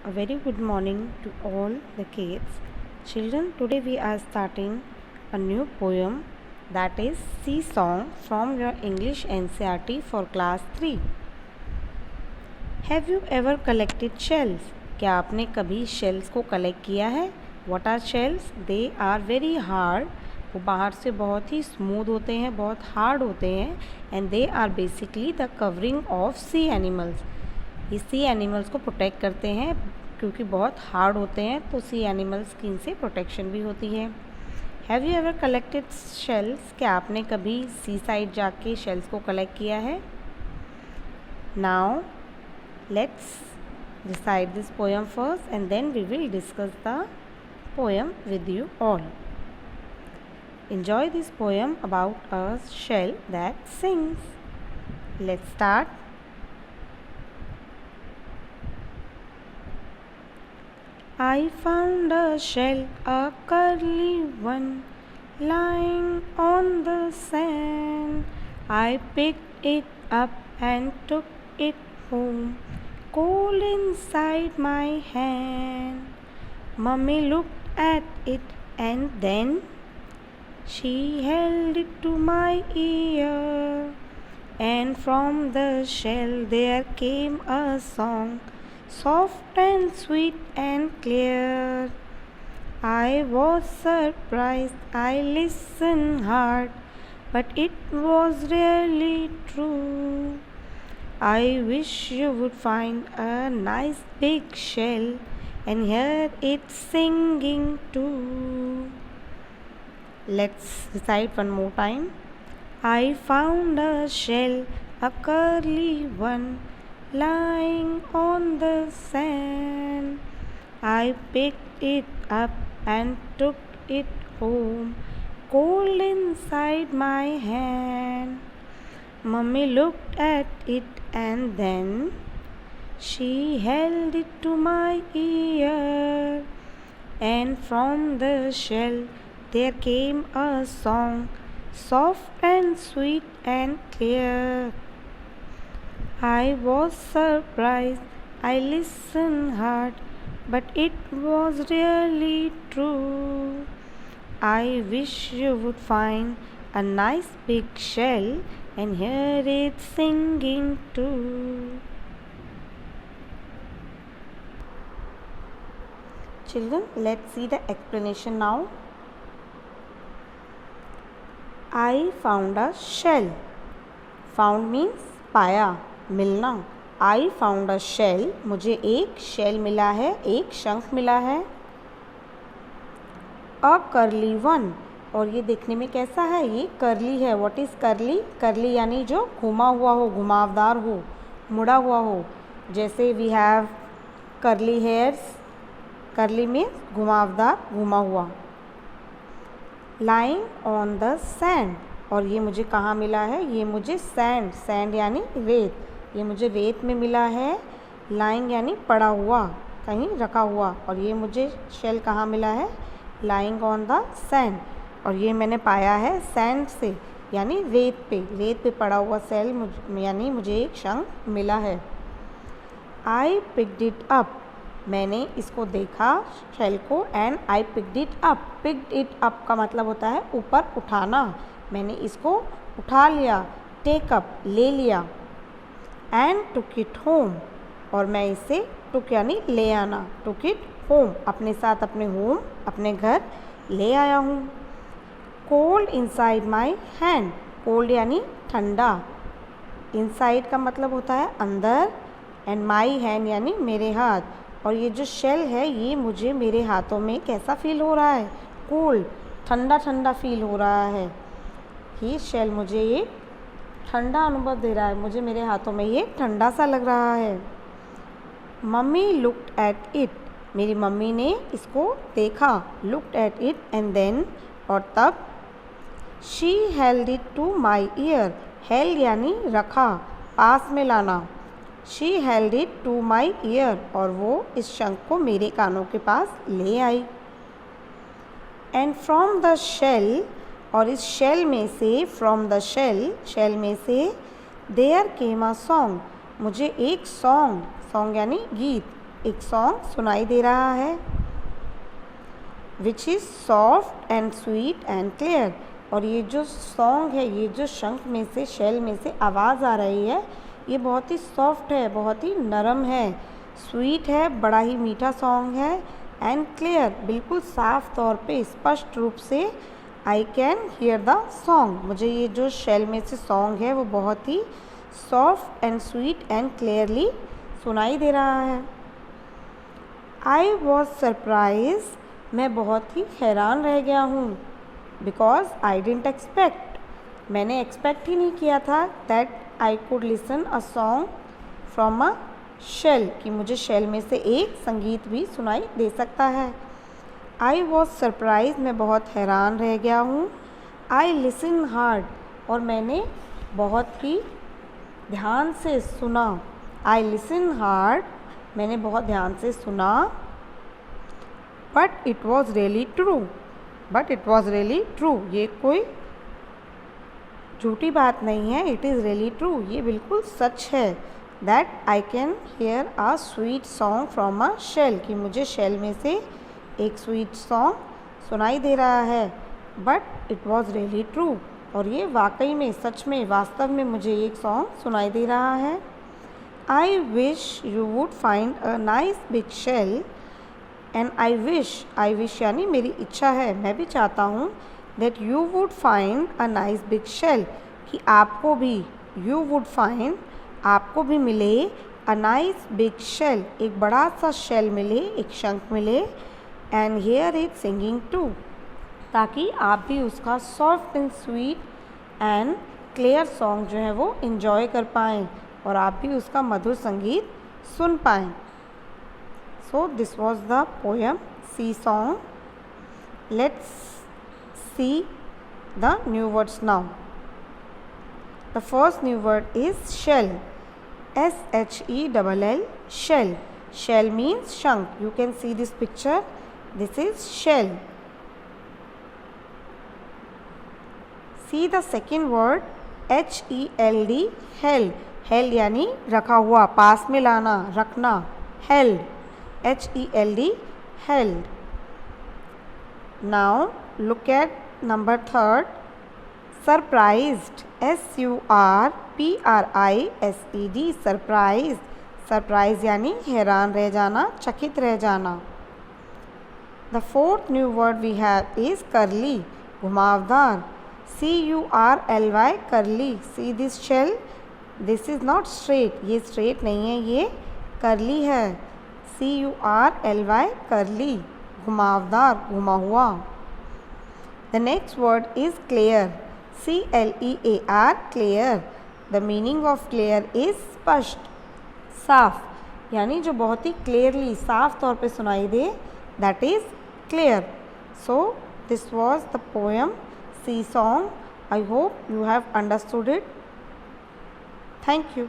A very good morning to all the kids. Children, today we are starting a new poem, that is Sea Song from your English NCERT for class 3. Have you ever collected shells? क्या आपने कभी shells को collect किया है? What are shells? They are very hard. वो बाहर से बहुत ही स्मूथ होते हैं, बहुत हार्ड होते हैं, and they are basically the covering of sea animals. ये सी एनिमल्स को प्रोटेक्ट करते हैं क्योंकि बहुत हार्ड होते हैं, तो सी एनिमल्स की इनसे प्रोटेक्शन भी होती है. Have you ever collected shells? क्या आपने कभी सी साइड जाके शेल्स को कलेक्ट किया है? Now let's recite this poem first and then we will discuss the poem with you all. Enjoy this poem about a shell that sings. Let's start. I found a shell, a curly one, lying on the sand. I picked it up and took it home, cold inside my hand. Mummy looked at it and then she held it to my ear, and from the shell there came a song, soft and sweet and clear. I was surprised, I listened hard, but it was really true. I wish you would find a nice big shell and hear it singing too. Let's recite one more time. I found a shell, a curly one, lying on the sand. I picked it up and took it home, cold inside my hand. Mummy looked at it and then she held it to my ear, and from the shell there came a song, soft and sweet and clear. I was surprised, I listened hard, but it was really true. I wish you would find a nice big shell and hear it singing too. Children, let's see the explanation now. I found a shell. Found means पाया, मिलना. I found a shell. मुझे एक shell मिला है, एक शंख मिला है. A curly one. और ये देखने में कैसा है? ये curly है. What is curly? Curly यानी जो घुमा हुआ हो, घुमावदार हो, मुड़ा हुआ हो. जैसे we have curly hairs. Curly means घुमावदार, घुमा हुआ. Lying on the sand. और ये मुझे कहाँ मिला है? ये मुझे sand यानी रेत, ये मुझे रेत में मिला है. Lying यानी पड़ा हुआ, कहीं रखा हुआ. और ये मुझे shell कहाँ मिला है? Lying on the sand. और ये मैंने पाया है sand से, यानी रेत पे पड़ा हुआ shell यानी मुझे एक शंख मिला है. I picked it up. मैंने इसको देखा शेल को, and I picked it up. Picked it up का मतलब होता है ऊपर उठाना. मैंने इसको उठा लिया. टेक अप ले लिया. And took it home. और मैं इसे टुक यानी ले आना. टुक इट होम अपने साथ अपने होम, अपने घर ले आया हूँ. Cold inside my hand. Cold यानी ठंडा. इनसाइड का मतलब होता है अंदर, एंड माई हैंड यानी मेरे हाथ. और ये जो शेल है ये मुझे मेरे हाथों में कैसा फील हो रहा है? कोल्ड, ठंडा ठंडा फील हो रहा है. ये शेल मुझे ये ठंडा अनुभव दे रहा है, मुझे मेरे हाथों में ये ठंडा सा लग रहा है. Mummy looked at it. मेरी मम्मी ने इसको देखा. Looked at it and then, और तब. She held it to my ear. Held यानी रखा, पास में लाना. She held it to my ear. और वो इस शंख को मेरे कानों के पास ले आई. And from the shell. और इस शेल में से, फ्रॉम द शेल में से, देयर केम अ सॉन्ग. मुझे एक सॉन्ग यानी गीत, एक सॉन्ग सुनाई दे रहा है which is soft and sweet and clear. और ये जो सॉन्ग है, ये जो शंख में से, शेल में से आवाज़ आ रही है, ये बहुत ही सॉफ्ट है, बहुत ही नरम है, स्वीट है, बड़ा ही मीठा सॉन्ग है, एंड क्लियर, बिल्कुल साफ तौर पे, स्पष्ट रूप से I can hear the song, मुझे ये जो शेल में से सॉन्ग है वो बहुत ही soft and sweet and clearly सुनाई दे रहा है। आई वॉज सरप्राइज, मैं बहुत ही हैरान रह गया हूँ, बिकॉज आई डिडंट एक्सपेक्ट, मैंने एक्सपेक्ट ही नहीं किया था, that I could listen a song from a shell, कि मुझे शेल में से एक संगीत भी सुनाई दे सकता है। आई वॉज सरप्राइज, मैं बहुत हैरान रह गया हूँ। आई लिसन हार्ड, और मैंने बहुत ही ध्यान से सुना। आई लिसन हार्ड, मैंने बहुत ध्यान से सुना। But it was really true, but it was really true, ये कोई झूठी बात नहीं है, इट इज़ रियली ट्रू, ये बिल्कुल सच है। That I can hear a sweet song from a shell, कि मुझे शेल में से एक स्वीट सॉन्ग सुनाई दे रहा है। But it was really true, और ये वाकई में, सच में, वास्तव में मुझे एक सॉन्ग सुनाई दे रहा है। I wish you would find a nice big shell, and I wish यानी मेरी इच्छा है, मैं भी चाहता हूँ, that you would find a nice big shell, कि आपको भी, यू वुड फाइंड, आपको भी मिले, अ नाइस बिग शेल, एक बड़ा सा शेल मिले, एक शंख मिले, and hear it singing to, ताकि आप भी उसका soft and sweet and clear song जो है वो इन्जॉय कर पाएँ, और आप भी उसका मधुर संगीत सुन पाएँ। So this was the poem Sea Song. Let's see the new words now. The first new word is shell. S-H-E-L-L, shell. Shell means shank. You can see this picture. This is shell. See the second word H-E-L-D, held. Held यानी रखा हुआ, पास में लाना, रखना, held. H-E-L-D, held. Now look at number third, surprised. S-U-R-P-R-I-S-E-D, surprised. Surprise यानी हैरान रह जाना, चकित रह जाना. The fourth new word we have is curly, घुमावदार. C-U-R-L-Y, curly. See this shell? This is not straight. ये straight नहीं है, ये curly है. C-U-R-L-Y, curly, घुमावदार, घुमा हुआ. The next word is clear. C-L-E-A-R, clear. The meaning of clear is स्पष्ट, साफ, यानी जो बहुत ही clearly, साफ तौर पे सुनाई दे, that is clear. So this was the poem Sea Song. I hope you have understood it. Thank you.